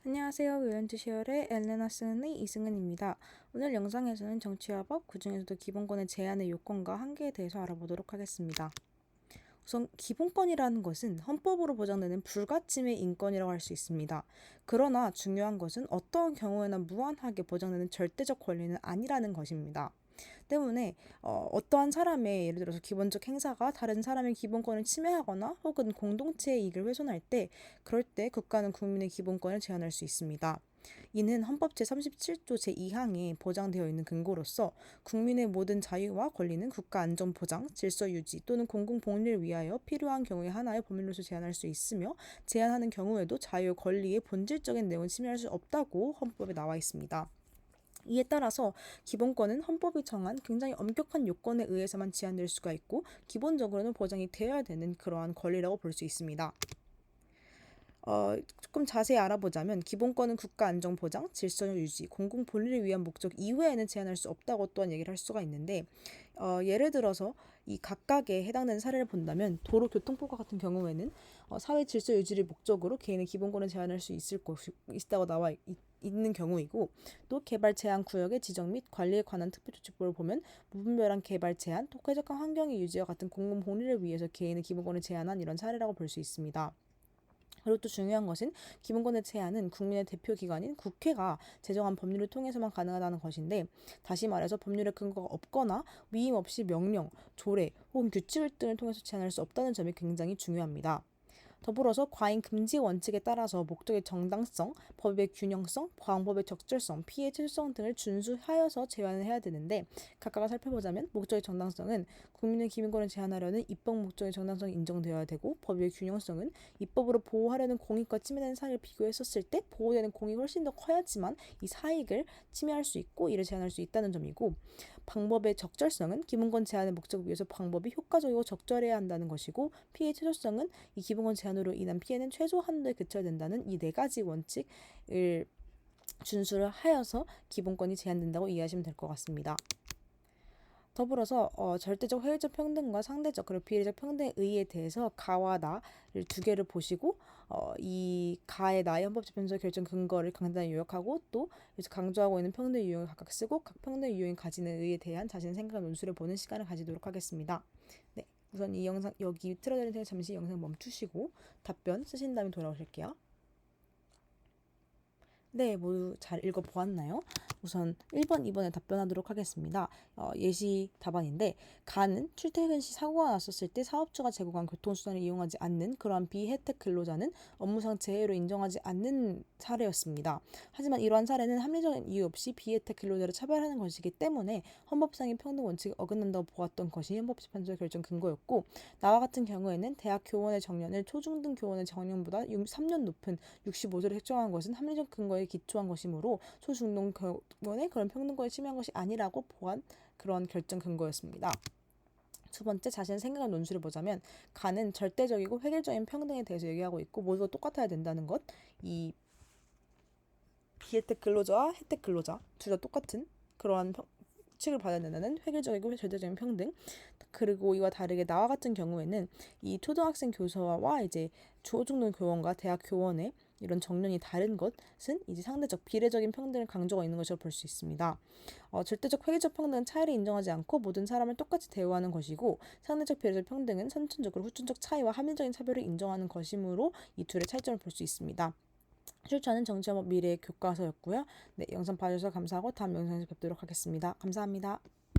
안녕하세요. 요연투시열의 엘레나 쓰는의 이승은입니다. 오늘 영상에서는 정치와 법, 그중에서도 기본권의 제한의 요건과 한계에 대해서 알아보도록 하겠습니다. 우선 기본권이라는 것은 헌법으로 보장되는 불가침의 인권이라고 할 수 있습니다. 그러나 중요한 것은 어떠한 경우에나 무한하게 보장되는 절대적 권리는 아니라는 것입니다. 때문에 어떠한 사람의 예를 들어서 기본적 행사가 다른 사람의 기본권을 침해하거나 혹은 공동체의 이익을 훼손할 때 그럴 때 국가는 국민의 기본권을 제한할 수 있습니다. 이는 헌법 제37조 제2항에 보장되어 있는 근거로서 국민의 모든 자유와 권리는 국가 안전 보장, 질서 유지 또는 공공 복리를 위하여 필요한 경우에 하나의 법률로서 제한할 수 있으며 제한하는 경우에도 자유 권리의 본질적인 내용을 침해할 수 없다고 헌법에 나와 있습니다. 이에 따라서 기본권은 헌법이 정한 굉장히 엄격한 요건에 의해서만 제한될 수가 있고 기본적으로는 보장이 되어야 되는 그러한 권리라고 볼 수 있습니다. 조금 자세히 알아보자면 기본권은 국가 안정 보장, 질서 유지, 공공 본리를 위한 목적 이외에는 제한할 수 없다고 또한 얘기를 할 수가 있는데 예를 들어서 이 각각에 해당되는 사례를 본다면 도로교통법과 같은 경우에는 사회 질서 유지를 목적으로 개인의 기본권을 제한할 수 있다고 나와 있는 경우이고 또 개발 제한 구역의 지정 및 관리에 관한 특별조치법을 보면 무분별한 개발 제한, 또 쾌적한 환경의 유지와 같은 공공 복리를 위해서 개인의 기본권을 제한한 이런 사례라고 볼 수 있습니다. 그리고 또 중요한 것은 기본권의 제한은 국민의 대표기관인 국회가 제정한 법률을 통해서만 가능하다는 것인데 다시 말해서 법률의 근거가 없거나 위임 없이 명령, 조례 혹은 규칙 등을 통해서 제한할 수 없다는 점이 굉장히 중요합니다. 더불어서 과잉 금지 원칙에 따라서 목적의 정당성, 법의 균형성, 방법의 적절성, 피해 최소성 등을 준수하여서 제한을 해야 되는데 각각을 살펴보자면 목적의 정당성은 국민의 기본권을 제한하려는 입법 목적의 정당성이 인정되어야 되고 법의 균형성은 입법으로 보호하려는 공익과 침해되는 사익을 비교했었을 때 보호되는 공익이 훨씬 더 커야지만 이 사익을 침해할 수 있고 이를 제한할 수 있다는 점이고 방법의 적절성은 기본권 제한의 목적을 위해서 방법이 효과적이고 적절해야 한다는 것이고 피해 최소성은 이 기본권 제한으로 인한 피해는 최소 한도에 그쳐야 된다는 이 네 가지 원칙을 준수를 하여서 기본권이 제한된다고 이해하시면 될 것 같습니다. 더불어서 절대적 회의적 평등과 상대적 그리고 비례적 평등의 의의에 대해서 가와 나를 두 개를 보시고 이 가의 나의 헌법재판소의 결정 근거를 간단히 요약하고 또 여기서 강조하고 있는 평등 유형을 각각 쓰고 각 평등 유형이 가지는 의의에 대한 자신의 생각을 논술해 보는 시간을 가지도록 하겠습니다. 네, 우선 이 영상 여기 틀어드린 생각 잠시 영상 멈추시고 답변 쓰신 다음에 돌아오실게요. 네, 모두 잘 읽어보았나요? 우선 1번, 2번에 답변하도록 하겠습니다. 예시 답안인데 가는 출퇴근 시 사고가 났었을 때 사업주가 제공한 교통수단을 이용하지 않는 그러한 비혜택 근로자는 업무상 재해로 인정하지 않는 사례였습니다. 하지만 이러한 사례는 합리적인 이유 없이 비혜택 근로자를 차별하는 것이기 때문에 헌법상의 평등 원칙에 어긋난다고 보았던 것이 헌법재판소의 결정 근거였고 나와 같은 경우에는 대학 교원의 정년을 초중등 교원의 정년보다 3년 높은 65세로 책정한 것은 합리적 근거에 기초한 것이므로 초중등 교원의 그런 평등권을 침해한 것이 아니라고 보한 그런 결정 근거였습니다. 두 번째, 자신의 생각을 논술해 보자면 가는 절대적이고 획일적인 평등에 대해서 얘기하고 있고 모두가 똑같아야 된다는 것, 이 비혜택 근로자와 혜택 근로자 둘 다 똑같은 그러한 칙을 받아야 된다는 획일적이고 절대적인 평등. 그리고 이와 다르게 나와 같은 경우에는 이 초등학생 교사와 이제 초중등 교원과 대학 교원의 이런 정년이 다른 것은 이제 상대적 비례적인 평등을 강조가 있는 것으로 볼 수 있습니다. 절대적 획일적 평등은 차이를 인정하지 않고 모든 사람을 똑같이 대우하는 것이고 상대적 비례적 평등은 선천적으로 후천적 차이와 합리적인 차별을 인정하는 것이므로 이 둘의 차이점을 볼 수 있습니다. 출처는 정치와 미래의 교과서였고요. 네, 영상 봐주셔서 감사하고 다음 영상에서 뵙도록 하겠습니다. 감사합니다.